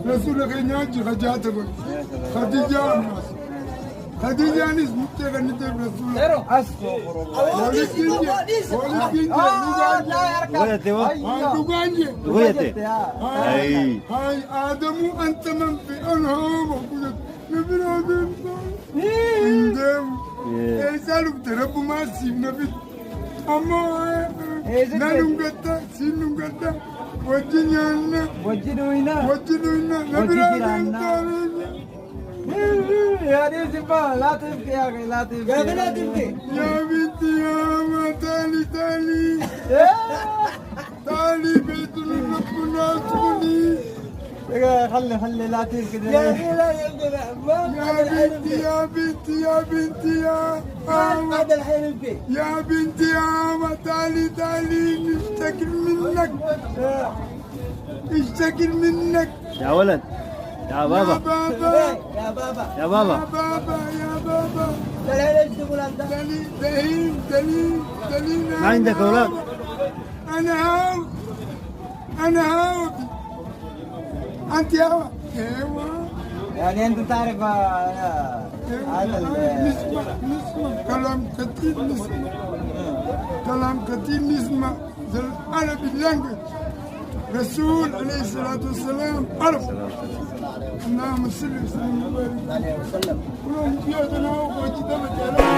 رسولك يناجي خجاتك خديجة خديجة نسمع تغني رسول استغفر الله ولكن هاي آدم أنت من في أنهم نبي آدم يسألك ترب ما سيبنا في أما نانوغتا سينوغتا وجنيانا وجنوينا نبي آدم يا ريزبا لا تبكي يا أخي لا تبكي يا لا تبكي يا بنتي يا ما تالي بيت ربنا تبني خلي لا تبكي يا بنتي يا هذا الحين يبكي يا بنتي يا ما تالي نشتكي منك يا ولد يا بابا يا بابا يا بابا يا بابا دليل ما عندك أولاد؟ أنا هاوي أنت هاوي يعني أنت تعرف هذا نسمع كلام كثير نسمع العربي لانجوج رسول عليه الصلاة والسلام عرب اللهم صل وسلم وبارك عليه وسلم ولهم زيادة وجدت